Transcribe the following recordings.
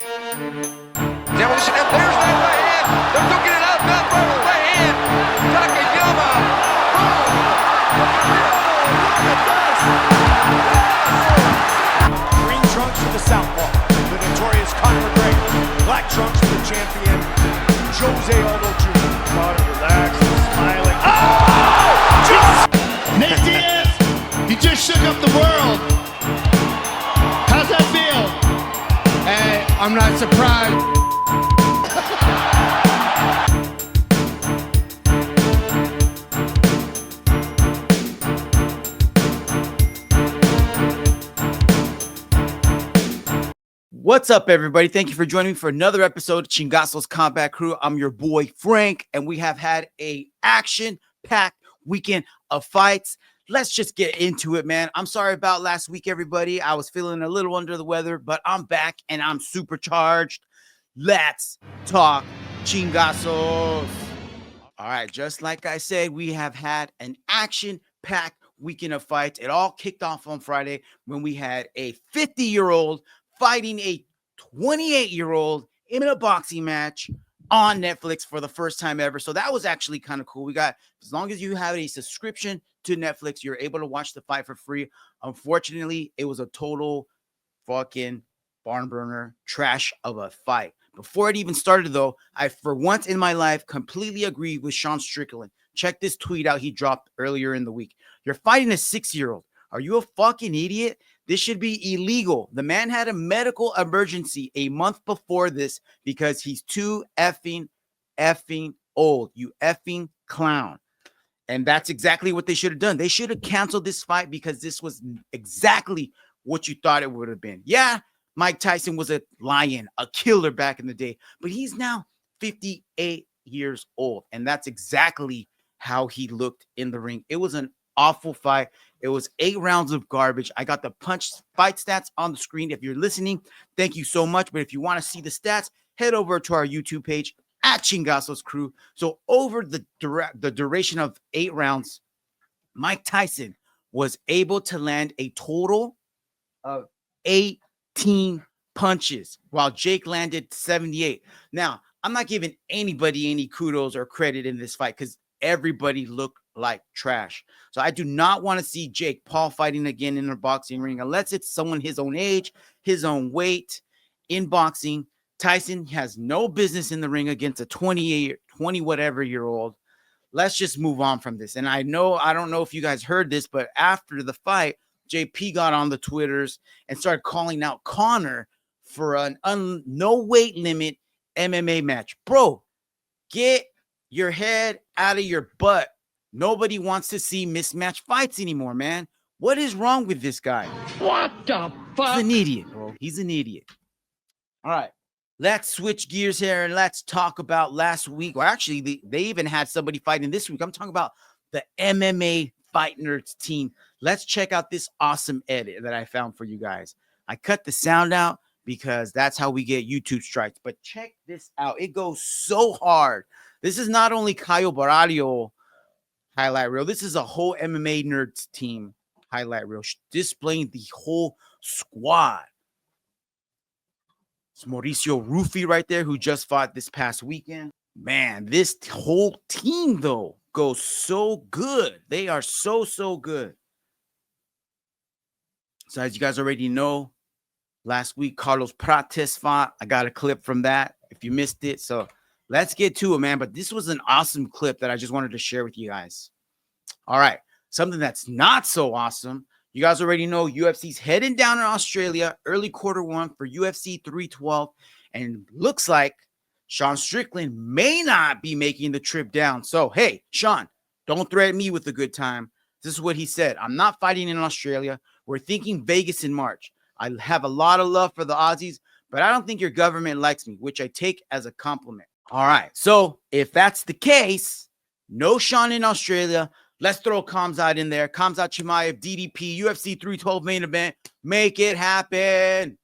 Demolition, and there's that right hand. They're duking it out, not by the right hand. Takayama. Green trunks for the southpaw, the notorious Conor McGregor. Black trunks for the champion, Jose Aldo Jr. Conor relaxed, smiling. Oh! Nate Diaz, you just shook up the world. How's that feel? Hey, I'm not surprised. What's up, everybody? Thank you for joining me for another episode of Chingasos Combat Crew. I'm your boy, Frank, and we have had a action-packed weekend of fights. Let's just get into it, man. I'm sorry about last week, everybody. I was feeling a little under the weather, but I'm back, and I'm supercharged. Let's talk Chingasos. All right, just like I said, we have had an action-packed weekend of fights. It all kicked off on Friday when we had a 50-year-old fighting a 28-year-old in a boxing match on Netflix for the first time ever. So that was actually kind of cool. We got, as long as you have a subscription to Netflix, you're able to watch the fight for free. Unfortunately, it was a total fucking barn burner trash of a fight. Before it even started, though, I, for once in my life, completely agree with Sean Strickland. Check this tweet out he dropped earlier in the week. You're fighting a 6-year-old. Are you a fucking idiot? This should be illegal. The man had a medical emergency a month before this because he's too effing old. You effing clown. And that's exactly what they should have done. They should have canceled this fight because this was exactly what you thought it would have been. Yeah, Mike Tyson was a lion, a killer back in the day, but he's now 58 years old. And that's exactly how he looked in the ring. It was an awful fight. It was 8 rounds of garbage. I got the punch fight stats on the screen. If you're listening, thank you so much. But if you want to see the stats, head over to our YouTube page at Chingasos Crew. So over the duration of 8 rounds, Mike Tyson was able to land a total of 18 punches, while Jake landed 78. Now, I'm not giving anybody any kudos or credit in this fight because everybody looked like trash. So I do not want to see J.Paul fighting again in a boxing ring unless it's someone his own age, his own weight. In boxing, Tyson has no business in the ring against a 20 whatever year old. Let's just move on from this. And I don't know if you guys heard this, but after the fight, JP got on the Twitters and started calling out Conor for an no weight limit MMA match. Bro, get your head out of your butt. Nobody wants to see mismatched fights anymore, man. What is wrong with this guy? What the fuck? He's an idiot, bro. He's an idiot. All right. Let's switch gears here and let's talk about last week. Or actually, they even had somebody fighting this week. I'm talking about the MMA Fight Nerds team. Let's check out this awesome edit that I found for you guys. I cut the sound out because that's how we get YouTube strikes. But check this out. It goes so hard. This is not only Caio Barrario highlight reel. This is a whole MMA Nerds team highlight reel displaying the whole squad. It's Mauricio Rufy right there who just fought this past weekend. Man, this whole team, though, goes so good. They are so good. So as you guys already know, last week, Carlos Prates fought. I got a clip from that if you missed it. So let's get to it, man. But this was an awesome clip that I just wanted to share with you guys. All right. Something that's not so awesome. You guys already know UFC's heading down in Australia, early Q1 for UFC 312. And looks like Sean Strickland may not be making the trip down. So, hey, Sean, don't threaten me with a good time. This is what he said. I'm not fighting in Australia. We're thinking Vegas in March. I have a lot of love for the Aussies, but I don't think your government likes me, which I take as a compliment. All right. So if that's the case, no Sean in Australia. Let's throw Khamzat in there. Khamzat Chimaev, DDP, UFC 312 main event. Make it happen.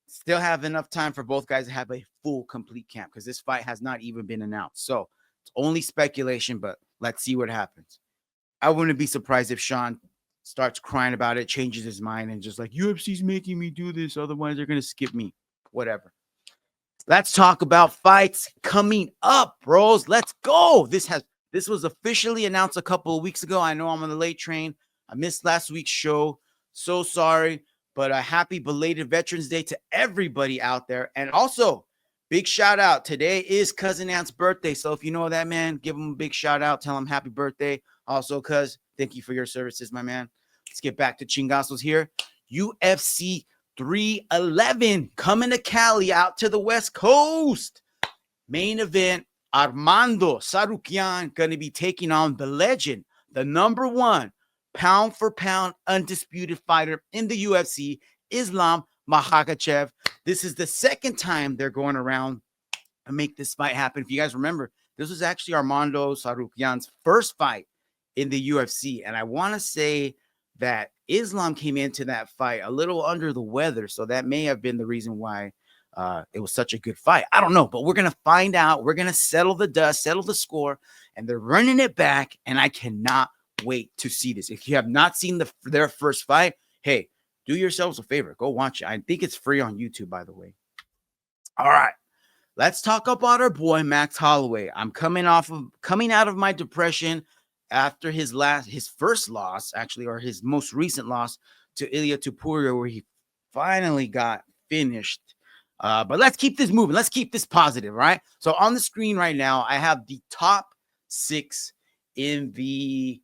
Still have enough time for both guys to have a full, complete camp because this fight has not even been announced. So it's only speculation, but let's see what happens. I wouldn't be surprised if Sean starts crying about it, changes his mind, and just like, UFC's making me do this. Otherwise, they're going to skip me. Whatever. Let's talk about fights coming up, bros. Let's go. This was officially announced a couple of weeks ago. I know I'm on the late train. I missed last week's show. So sorry, but a happy belated Veterans Day to everybody out there. And also, big shout out. Today is Cousin Ant's birthday. So if you know that man, give him a big shout out. Tell him happy birthday. Also, cuz, thank you for your services, my man. Let's get back to Chingasos here. UFC 311 coming to Cali, out to the West Coast. Main event, Armando Tsarukyan going to be taking on the legend, the number one pound for pound undisputed fighter in the UFC, Islam Makhachev. This is the second time they're going around to make this fight happen. If you guys remember, this was actually Armando Tsarukyan's first fight in the UFC. And I want to say that Islam came into that fight a little under the weather. So that may have been the reason why it was such a good fight. I don't know, but we're going to find out. We're going to settle the dust, settle the score, and they're running it back. And I cannot wait to see this. If you have not seen their first fight, hey, do yourselves a favor. Go watch it. I think it's free on YouTube, by the way. All right. Let's talk about our boy, Max Holloway. I'm coming out of my depression after his first loss, actually, or his most recent loss to Ilia Topuria, where he finally got finished. But let's keep this moving. Let's keep this positive, right? So on the screen right now, I have the top 6 in the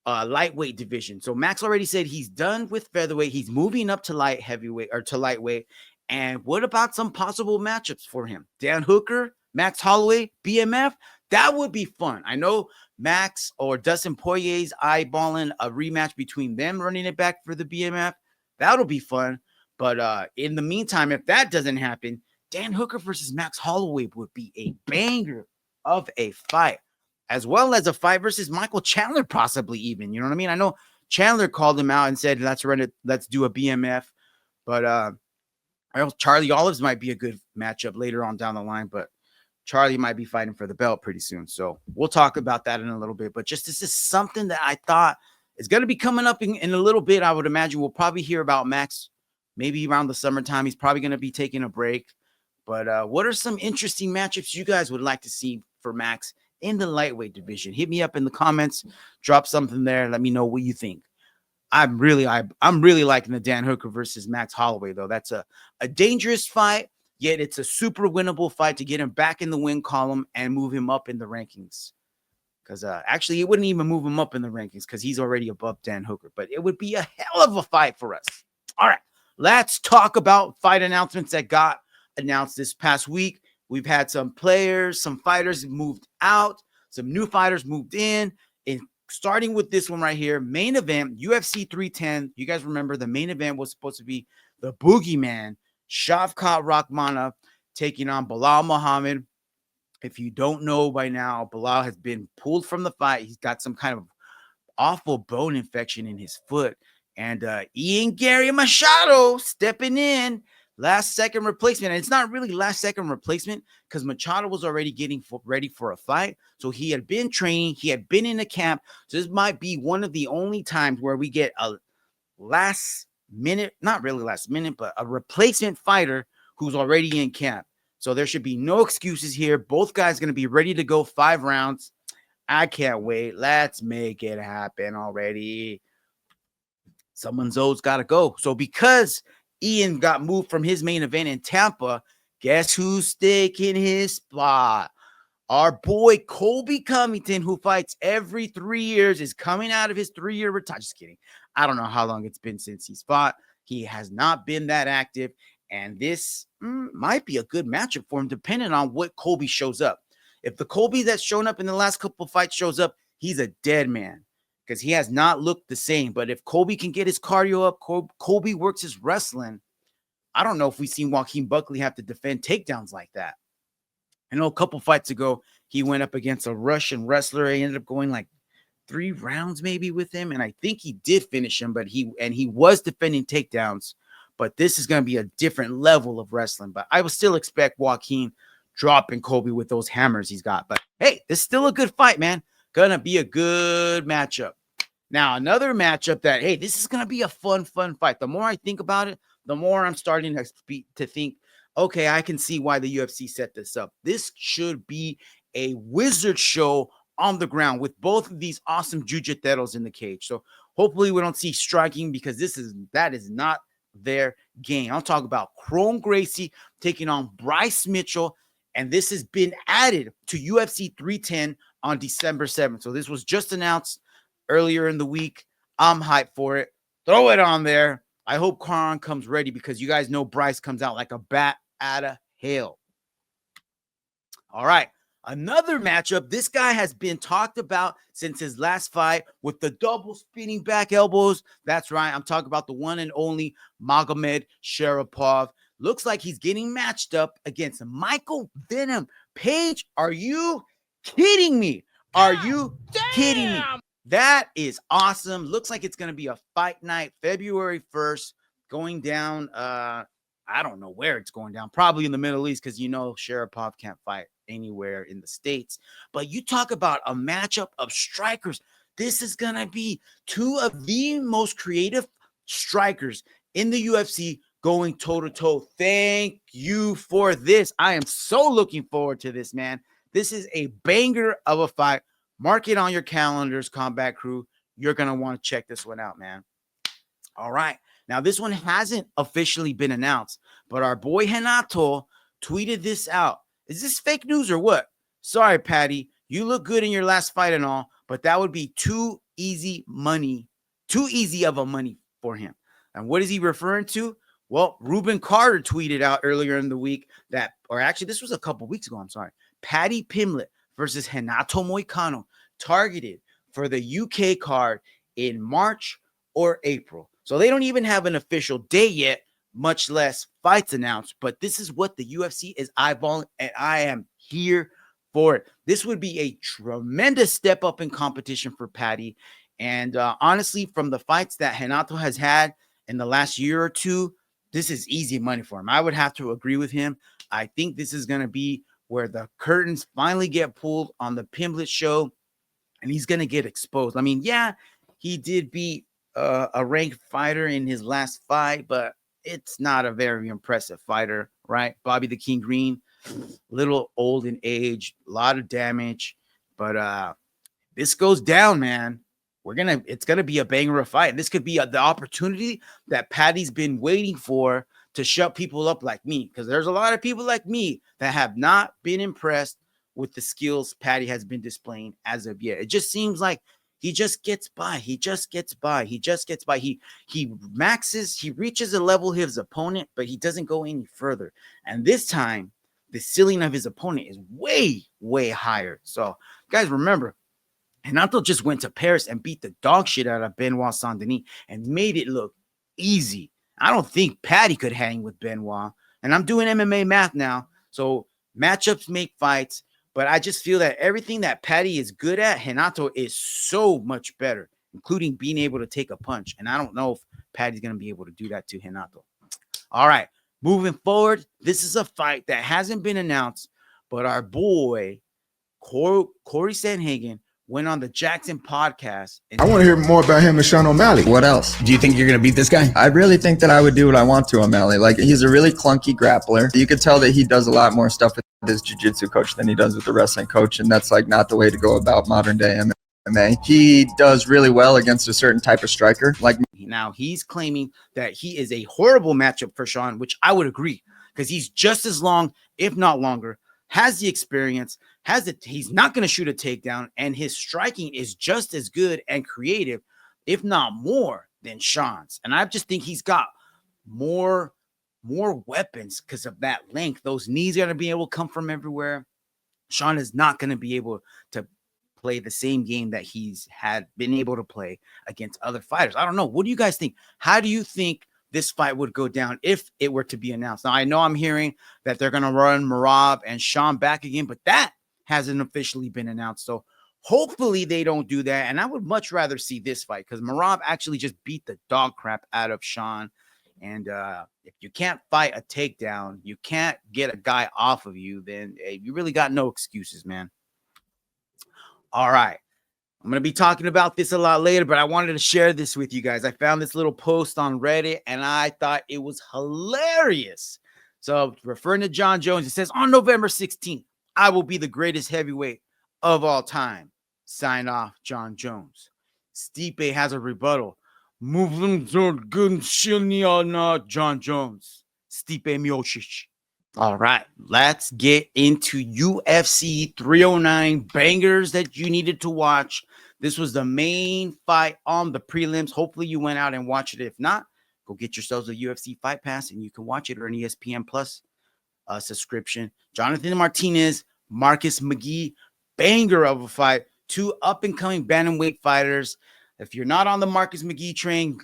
lightweight division. So Max already said he's done with featherweight. He's moving up to light heavyweight or to lightweight. And what about some possible matchups for him? Dan Hooker, Max Holloway, BMF? That would be fun. I know Max or Dustin Poirier's eyeballing a rematch between them, running it back for the BMF. That'll be fun. But in the meantime, if that doesn't happen, Dan Hooker versus Max Holloway would be a banger of a fight, as well as a fight versus Michael Chandler, possibly even. You know what I mean? I know Chandler called him out and said, let's do a BMF. But Charlie Olives might be a good matchup later on down the line, but Charlie might be fighting for the belt pretty soon. So we'll talk about that in a little bit. But just this is something that I thought is going to be coming up in a little bit. I would imagine we'll probably hear about Max maybe around the summertime. He's probably going to be taking a break. But what are some interesting matchups you guys would like to see for Max in the lightweight division? Hit me up in the comments. Drop something there. Let me know what you think. I'm really liking the Dan Hooker versus Max Holloway, though. That's a dangerous fight, yet it's a super winnable fight to get him back in the win column and move him up in the rankings. Because actually, it wouldn't even move him up in the rankings because he's already above Dan Hooker. But it would be a hell of a fight for us. All right, let's talk about fight announcements that got announced this past week. We've had some players, some fighters moved out, some new fighters moved in. And starting with this one right here, main event, UFC 310. You guys remember the main event was supposed to be the boogeyman, Shavkat Rakhmonov, taking on Belal Muhammad. If you don't know by now, Belal has been pulled from the fight. He's got some kind of awful bone infection in his foot. And Ian Gary Machado stepping in, last second replacement. And it's not really last second replacement because Machado was already getting ready for a fight. So he had been training. He had been in a camp. So this might be one of the only times where we get a last minute, not really last minute, but a replacement fighter who's already in camp. So there should be no excuses here. Both guys going to be ready to go 5 rounds. I can't wait. Let's make it happen already. Someone's always got to go. So because Ian got moved from his main event in Tampa, guess who's taking his spot? Our boy Colby Covington, who fights every 3 years, is coming out of his 3-year retirement. Just kidding. I don't know how long it's been since he's fought. He has not been that active. And this might be a good matchup for him, depending on what Colby shows up. If the Colby that's shown up in the last couple of fights shows up, he's a dead man because he has not looked the same. But if Colby can get his cardio up, Colby works his wrestling, I don't know if we've seen Joaquin Buckley have to defend takedowns like that. I know a couple fights ago, he went up against a Russian wrestler. He ended up going like 3 rounds maybe with him. And I think he did finish him, but he was defending takedowns. But this is going to be a different level of wrestling. But I would still expect Joaquin dropping Colby with those hammers he's got. But hey, it's still a good fight, man. Going to be a good matchup. Now, another matchup that, hey, this is going to be a fun fight. The more I think about it, the more I'm starting to think, okay, I can see why the UFC set this up. This should be a wizard show on the ground with both of these awesome jiu-jiteros in the cage. So hopefully we don't see striking, because that is not their game. I'll talk about Chrome Gracie taking on Bryce Mitchell, and this has been added to UFC 310 on December 7th. So this was just announced earlier in the week. I'm hyped for it. Throw it on there. I hope Kron comes ready, because you guys know Bryce comes out like a bat out of hell. All right. Another matchup. This guy has been talked about since his last fight with the double spinning back elbows. That's right. I'm talking about the one and only Magomed Sharapov. Looks like he's getting matched up against Michael Venom Page. Are you kidding me? Are you kidding me? That is awesome. Looks like it's going to be a fight night, February 1st, going down. I don't know where it's going down. Probably in the Middle East, because you know Sharapov can't fight anywhere in the States. But you talk about a matchup of strikers. This is going to be two of the most creative strikers in the UFC going toe-to-toe. Thank you for this. I am so looking forward to this, man. This is a banger of a fight. Mark it on your calendars, Combat Crew. You're going to want to check this one out, man. All right. Now, this one hasn't officially been announced, but our boy Renato tweeted this out. Is this fake news or what? Sorry, Paddy. You look good in your last fight and all, but that would be too easy of a money for him. And what is he referring to? Well, Ruben Carter tweeted out earlier in the week that, or actually this was a couple weeks ago, I'm sorry, Paddy Pimblett versus Renato Moicano targeted for the UK card in March or April. So they don't even have an official date yet, much less fights announced. But this is what the UFC is eyeballing, and I am here for it. This would be a tremendous step up in competition for Paddy. And honestly, from the fights that Renato has had in the last year or two, this is easy money for him. I would have to agree with him. I think this is going to be where the curtains finally get pulled on the Pimblett show, and he's going to get exposed. I mean, yeah, he did beat a ranked fighter in his last fight, but it's not a very impressive fighter, right? Bobby the King Green, little old in age, a lot of damage, but this goes down, man. It's gonna be a banger of fight. This could be the opportunity that Paddy's been waiting for to shut people up like me, because there's a lot of people like me that have not been impressed with the skills Paddy has been displaying as of yet. It just seems like he just gets by. He reaches a level of his opponent, but he doesn't go any further. And this time, the ceiling of his opponent is way, way higher. So, guys, remember, Renato just went to Paris and beat the dog shit out of Benoit Saint-Denis and made it look easy. I don't think Paddy could hang with Benoit. And I'm doing MMA math now. So matchups make fights. But I just feel that everything that Paddy is good at, Renato is so much better, including being able to take a punch. And I don't know if Paddy's going to be able to do that to Renato. All right. Moving forward, this is a fight that hasn't been announced, but our boy, Cory Sanhagen, went on the Jackson podcast. I want to hear more about him and Sean O'Malley. What else? Do you think you're going to beat this guy? I really think that I would do what I want to O'Malley. Like, he's a really clunky grappler. You could tell that he does a lot more stuff with his jiu-jitsu coach than he does with the wrestling coach, and that's like not the way to go about modern day MMA. He does really well against a certain type of striker. Like, now he's claiming that he is a horrible matchup for Sean, which I would agree, because he's just as long, if not longer, has the experience, he's not going to shoot a takedown, and his striking is just as good and creative, if not more, than Sean's. And I just think he's got more weapons because of that length. Those knees are going to be able to come from everywhere. Sean is not going to be able to play the same game that he's had been able to play against other fighters. I don't know. What do you guys think? How do you think this fight would go down if it were to be announced? Now, I know I'm hearing that they're going to run Merab and Sean back again, but that hasn't officially been announced. So hopefully they don't do that. And I would much rather see this fight, because Merab actually just beat the dog crap out of Sean. And if you can't fight a takedown, you can't get a guy off of you, then you really got no excuses, man. All right. I'm going to be talking about this a lot later, but I wanted to share this with you guys. I found this little post on Reddit, and I thought it was hilarious. So referring to Jon Jones, it says on November 16th, I will be the greatest heavyweight of all time. Sign off, Jon Jones. Stipe has a rebuttal. Moving good, Jon Jones. Stipe Miocic. All right, let's get into UFC 309 bangers that you needed to watch. This was the main fight on the prelims. Hopefully you went out and watched it. If not, go get yourselves a UFC Fight Pass and you can watch it, or an ESPN Plus subscription. Jonathan Martinez, Marcus McGee, banger of a fight. Two up-and-coming bantamweight fighters. If you're not on the Marcus McGee train,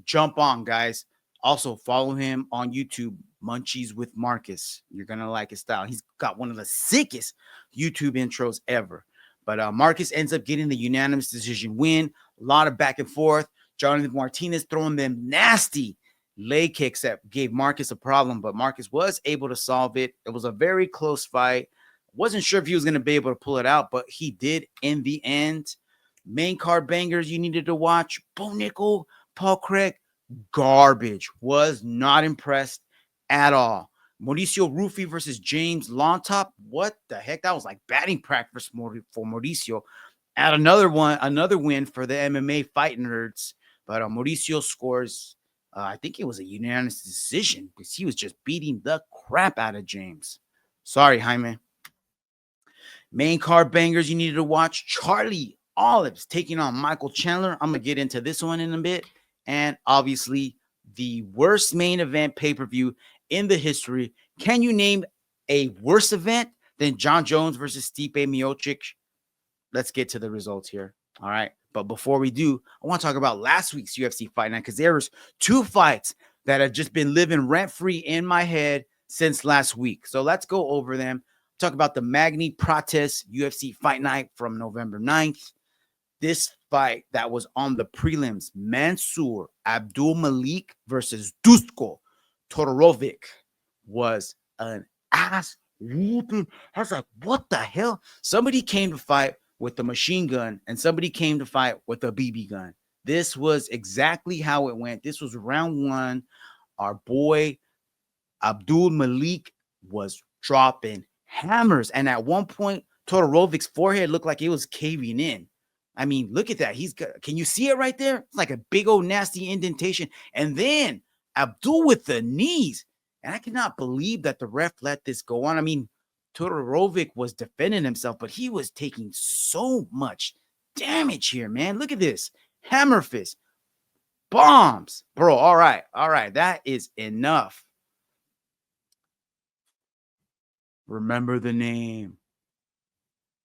jump on, guys. Also, follow him on YouTube, Munchies with Marcus. You're going to like his style. He's got one of the sickest YouTube intros ever. But Marcus ends up getting the unanimous decision win. A lot of back and forth. Jonathan Martinez throwing them nasty leg kicks that gave Marcus a problem, but Marcus was able to solve it. It was a very close fight. Wasn't sure if he was going to be able to pull it out, but he did in the end. Main card bangers you needed to watch. Bo Nickel, Paul Craig, garbage. Was not impressed at all. Mauricio Rufy versus James Longtop. What the heck? That was like batting practice for Mauricio. At another win for the MMA fight nerds. But Mauricio scores, I think it was a unanimous decision because he was just beating the crap out of James. Sorry, Jaime. Main card bangers you needed to watch. Charlie Olives taking on Michael Chandler. I'm going to get into this one in a bit. And obviously, the worst main event pay-per-view in the history. Can you name a worse event than Jon Jones versus Stipe Miocic? Let's get to the results here. All right. But before we do, I want to talk about last week's UFC Fight Night because there was two fights that have just been living rent-free in my head since last week. So let's go over them. Talk about the Magny Prates UFC Fight Night from November 9th. This fight that was on the prelims, Mansour Abdul Malik versus Dusko Todorovic, was an ass whooping. I was like, what the hell? Somebody came to fight with the machine gun and somebody came to fight with a BB gun. This was exactly how it went. This was round one. Our boy Abdul Malik was dropping hammers. And at one point, Todorovic's forehead looked like it was caving in. I mean, look at that. He's got, can you see it right there? It's like a big old nasty indentation. And then Abdul with the knees. And I cannot believe that the ref let this go on. I mean, Todorovic was defending himself, but he was taking so much damage here, man. Look at this. Hammer fist. Bombs. Bro, all right. All right. That is enough. Remember the name.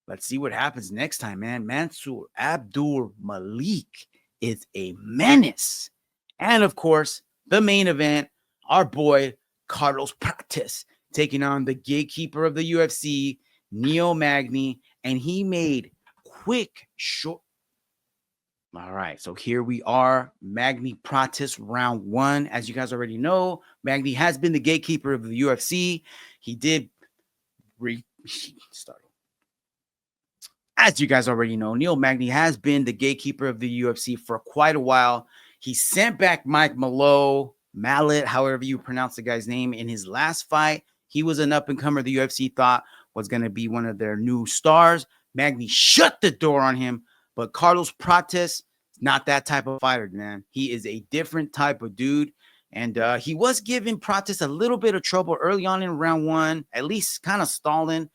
Let's see what happens next time, man. Mansour Abdul Malik is a menace. And, of course, the main event, our boy Carlos Prates taking on the gatekeeper of the UFC, Neo Magny, and he made quick, short. All right, so here we are, Magny Prates round one. As you guys already know, Magny has been the gatekeeper of the UFC. He did restart. As you guys already know, Neil Magny has been the gatekeeper of the UFC for quite a while. He sent back Mike Mallet, however you pronounce the guy's name, in his last fight. He was an up-and-comer the UFC thought was going to be one of their new stars. Magny shut the door on him, but Carlos Prates, not that type of fighter, man. He is a different type of dude, and he was giving Prates a little bit of trouble early on in round one, at least kind of stalling,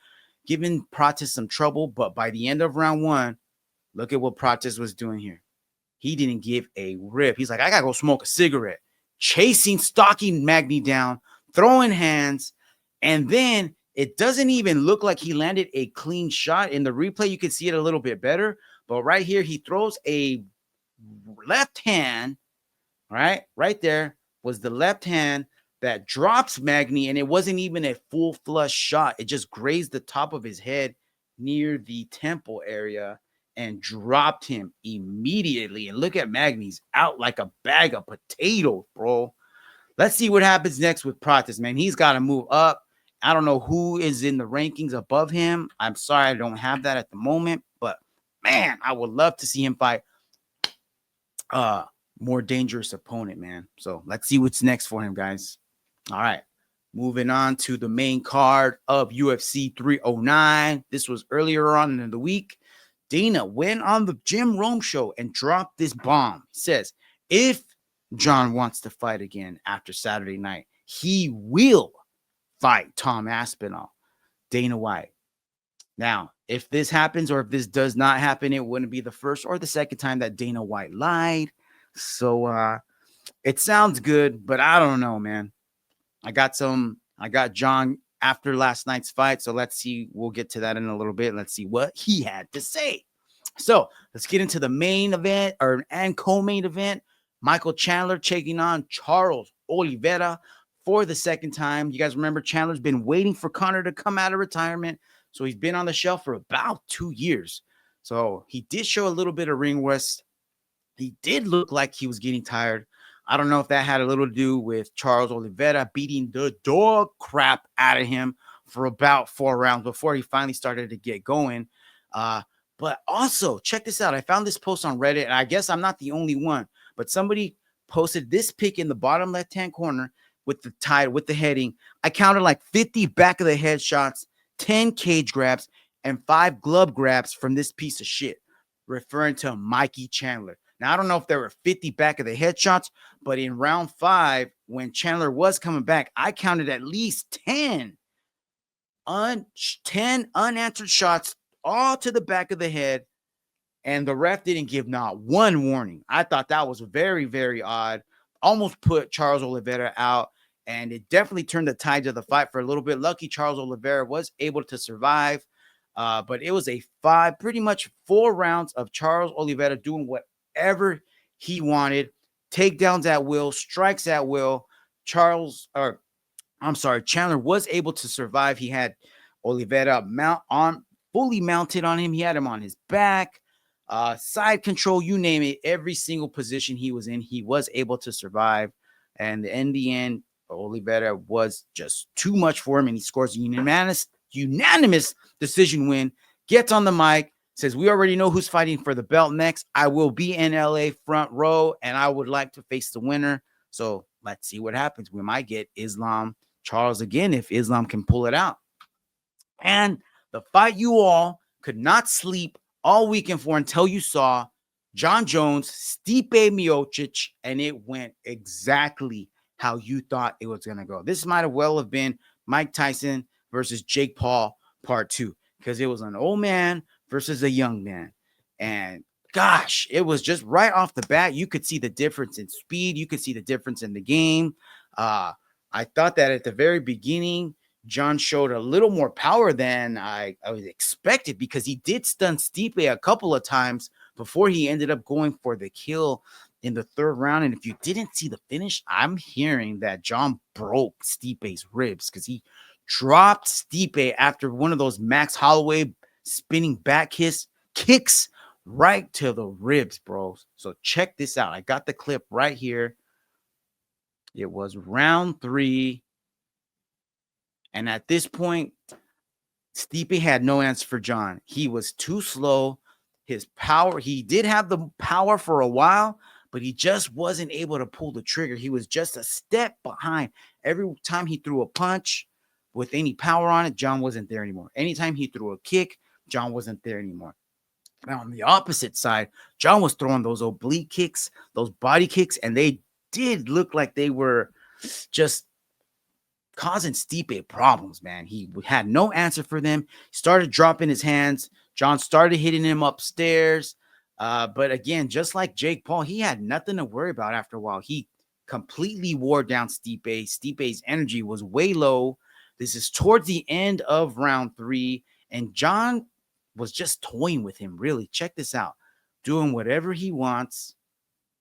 giving Prates some trouble, but by the end of round one, look at what Prates was doing here. He didn't give a rip. He's like, I got to go smoke a cigarette. Chasing, stalking Magny down, throwing hands, and then it doesn't even look like he landed a clean shot. In the replay, you can see it a little bit better, but right here, he throws a left hand, right there was the left hand that drops Magny, and it wasn't even a full flush shot. It just grazed the top of his head near the temple area and dropped him immediately. And look at Magny's out like a bag of potatoes, bro. Let's see what happens next with Prates, man. He's got to move up. I don't know who is in the rankings above him. I'm sorry I don't have that at the moment, but man, I would love to see him fight more dangerous opponent, man. So let's see what's next for him, guys. All right. Moving on to the main card of UFC 309. This was earlier on in the week. Dana went on the Jim Rome show and dropped this bomb. He says, if Jon wants to fight again after Saturday night, he will fight Tom Aspinall. Dana White. Now, if this happens or if this does not happen, it wouldn't be the first or the second time that Dana White lied. So it sounds good, but I don't know, man. I got Jon after last night's fight. So let's see. We'll get to that in a little bit. Let's see what he had to say. So let's get into the main event and co-main event. Michael Chandler taking on Charles Oliveira for the second time. You guys remember Chandler's been waiting for Conor to come out of retirement. So he's been on the shelf for about 2 years. So he did show a little bit of ring rust. He did look like he was getting tired. I don't know if that had a little to do with Charles Oliveira beating the dog crap out of him for about 4 rounds before he finally started to get going. But also, check this out. I found this post on Reddit, and I guess I'm not the only one, but somebody posted this pic in the bottom left-hand corner with the heading. I counted like 50 back of the head shots, 10 cage grabs, and 5 glove grabs from this piece of shit, referring to Mikey Chandler. Now, I don't know if there were 50 back of the head shots, but in round 5, when Chandler was coming back, I counted at least 10 unanswered shots all to the back of the head, and the ref didn't give not one warning. I thought that was very, very odd. Almost put Charles Oliveira out, and it definitely turned the tide of the fight for a little bit. Lucky Charles Oliveira was able to survive, but it was pretty much 4 rounds of Charles Oliveira doing whatever he wanted. Takedowns at will, strikes at will. Chandler was able to survive. He had Oliveira fully mounted on him. He had him on his back, side control, you name it. Every single position he was in, he was able to survive. And in the end, Oliveira was just too much for him, and he scores a unanimous decision win. Gets on the mic, says, we already know who's fighting for the belt next. I will be in LA front row, and I would like to face the winner. So let's see what happens. We might get Islam Charles again if Islam can pull it out. And the fight you all could not sleep all weekend for until you saw Jon Jones, Stipe Miocic, and it went exactly how you thought it was going to go. This might have been Mike Tyson versus Jake-Paul part 2, because it was an old man versus a young man. And gosh, it was just right off the bat. You could see the difference in speed. You could see the difference in the game. I thought that at the very beginning, Jon showed a little more power than I was expected, because he did stun Stipe a couple of times before he ended up going for the kill in the 3rd round. And if you didn't see the finish, I'm hearing that Jon broke Stipe's ribs, because he dropped Stipe after one of those Max Holloway spinning back kicks right to the ribs, bro. So check this out. I got the clip right here. It was round 3. And at this point, Stipe had no answer for Jon. He was too slow. His power, he did have the power for a while, but he just wasn't able to pull the trigger. He was just a step behind. Every time he threw a punch with any power on it, Jon wasn't there anymore. Anytime he threw a kick, Jon wasn't there anymore. Now, on the opposite side, Jon was throwing those oblique kicks, those body kicks, and they did look like they were just causing Stipe problems, man. He had no answer for them. He started dropping his hands. Jon started hitting him upstairs. But again, just like Jake-Paul, he had nothing to worry about after a while. He completely wore down Stipe. Stipe's energy was way low. This is towards the end of round 3, and Jon was just toying with him, really. Check this out. Doing whatever he wants.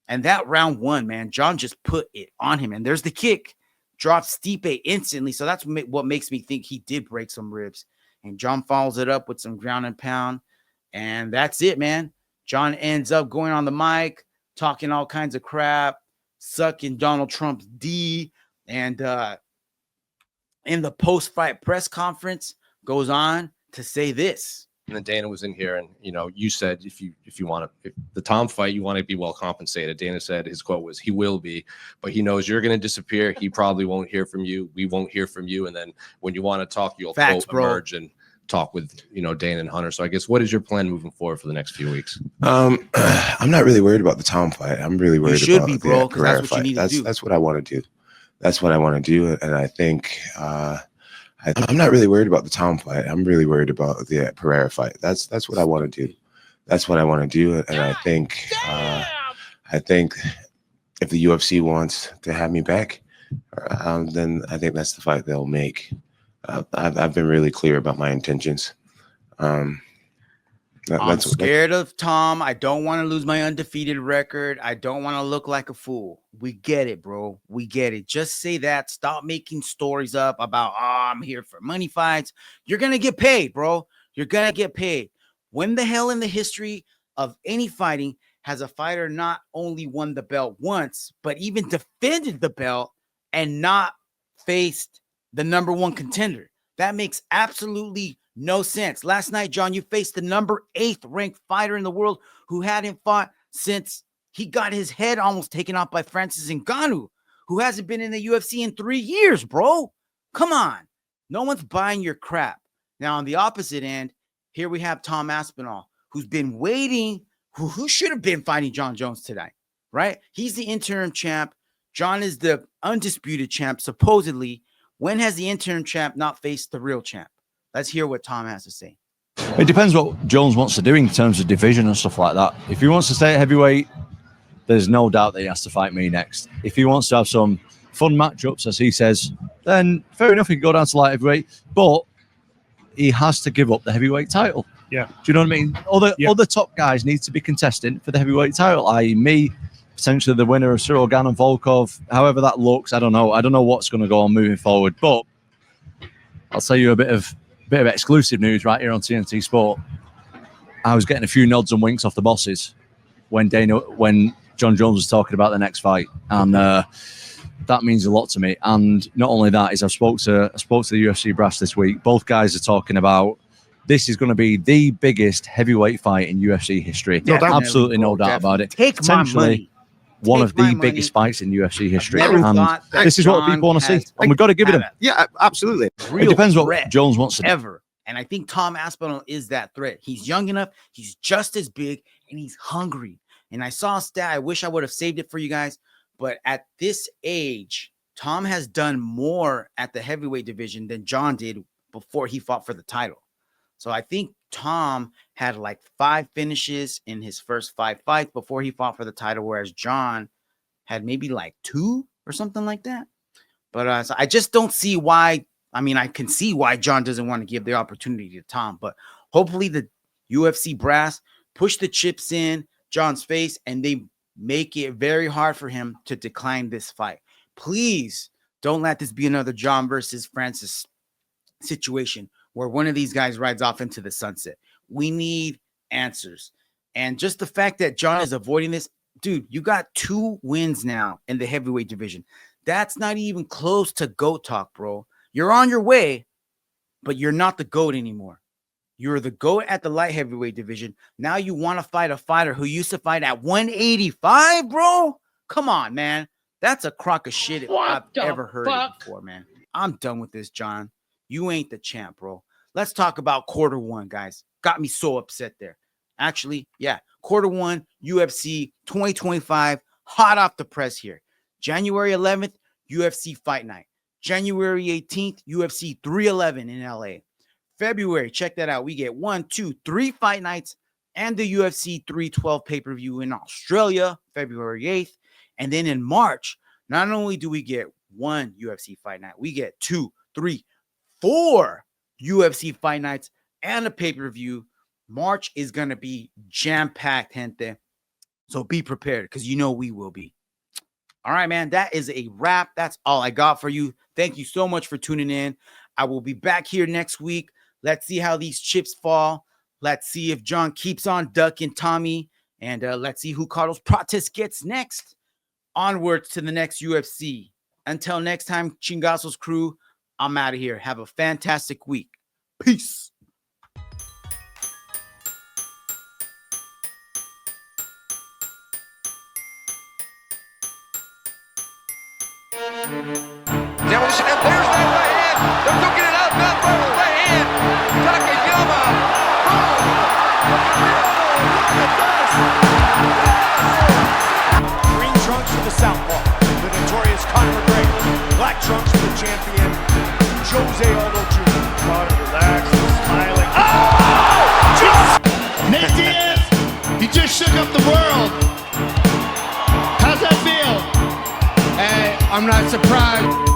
And that round 1, man, Jon just put it on him. And there's the kick. Dropped Stipe instantly. So that's what makes me think he did break some ribs. And Jon follows it up with some ground and pound. And that's it, man. Jon ends up going on the mic, talking all kinds of crap, sucking Donald Trump's D. And in the post-fight press conference, goes on to say this. And then Dana was in here, and you said if you want to, if the Tom fight, you want to be well compensated. Dana said his quote was, "He will be, but he knows you're going to disappear. He probably won't hear from you. We won't hear from you. And then when you want to talk, you'll Facts, quote emerge and talk with Dana and Hunter." So I guess what is your plan moving forward for the next few weeks? I'm not really worried about the Tom fight. I'm really worried about the Pereira fight. That's what I want to do. That's what I want to do, and I think. I'm not really worried about the Tom fight. I'm really worried about the Pereira fight. That's what I want to do. That's what I want to do. And I think if the UFC wants to have me back, then I think that's the fight they'll make. I've been really clear about my intentions. I'm scared of Tom. I don't want to lose my undefeated record. I don't want to look like a fool. We get it, bro. We get it. Just say that. Stop making stories up about, I'm here for money fights. You're going to get paid, bro. You're going to get paid. When the hell in the history of any fighting has a fighter not only won the belt once, but even defended the belt and not faced the number one contender? That makes absolutely no sense. Last night, John, you faced the number 8th ranked fighter in the world who hadn't fought since he got his head almost taken off by Francis Ngannou, who hasn't been in the UFC in 3 years, bro. Come on. No one's buying your crap. Now, on the opposite end, here we have Tom Aspinall, who's been waiting, who should have been fighting Jon Jones today, right? He's the interim champ. Jon is the undisputed champ, supposedly. When has the interim champ not faced the real champ? Let's hear what Tom has to say. It depends what Jones wants to do in terms of division and stuff like that. If he wants to stay at heavyweight, there's no doubt that he has to fight me next. If he wants to have some fun matchups, as he says, then fair enough, he can go down to light heavyweight, but he has to give up the heavyweight title. Yeah. Do you know what I mean? Other top guys need to be contesting for the heavyweight title, i.e. me, potentially the winner of Tsarukyan and Volkov. However that looks, I don't know. I don't know what's going to go on moving forward, but I'll tell you a bit of exclusive news right here on TNT Sport. I was getting a few nods and winks off the bosses when Jon Jones was talking about the next fight, and that means a lot to me. And not only that, is I spoke to the UFC brass this week. Both guys are talking about this is going to be the biggest heavyweight fight in UFC history. No, absolutely no doubt about it. Take my money. One of the biggest fights in UFC history. Never And thought that this is what Jon people want to see. has And we've got to give it him. Yeah, absolutely. It depends what Jones wants to do. Ever. And I think Tom Aspinall is that threat. He's young enough. He's just as big, and he's hungry. And I saw a stat. I wish I would have saved it for you guys. But at this age, Tom has done more at the heavyweight division than Jon did before he fought for the title. So I think Tom had like 5 finishes in his first 5 fights before he fought for the title, whereas Jon had maybe like 2 or something like that. But so I just don't see why. I mean, I can see why Jon doesn't want to give the opportunity to Tom, but hopefully the UFC brass push the chips in Jon's face and they make it very hard for him to decline this fight. Please don't let this be another Jon versus Francis situation where one of these guys rides off into the sunset. We need answers. And just the fact that Jon is avoiding this, dude, you got 2 wins now in the heavyweight division. That's not even close to GOAT talk, bro. You're on your way, but you're not the GOAT anymore. You're the GOAT at the light heavyweight division. Now you want to fight a fighter who used to fight at 185, bro? Come on, man. That's a crock of shit if I've ever heard it before, man. I'm done with this, Jon. You ain't the champ, bro. Let's talk about quarter 1, guys. Got me so upset there. Actually, yeah. Quarter 1, UFC 2025, hot off the press here. January 11th, UFC Fight Night. January 18th, UFC 311 in LA. February, check that out. We get 1, 2, 3 fight nights and the UFC 312 pay-per-view in Australia, February 8th. And then in March, not only do we get 1 UFC fight night, we get 2, 3, 4 UFC fight nights and a pay-per-view. March is going to be jam-packed, gente. So be prepared because you know we will be. All right, man, that is a wrap. That's all I got for you. Thank you so much for tuning in. I will be back here next week. Let's see how these chips fall. Let's see if Jon keeps on ducking Tommy. And let's see who Carlos Prates gets next. Onwards to the next UFC. Until next time, Chingasos crew, I'm out of here. Have a fantastic week. Peace. Demolition, and there's that right hand. They're looking it out, not by the right hand. Takayama. Green trunks for the southpaw, the notorious Conor McGregor. Black trunks for the champion, Jose Aldo Jr. Conor relaxed, smiling. Oh! Nate Diaz, he just shook up the world. How's that feel? Hey, I'm not surprised.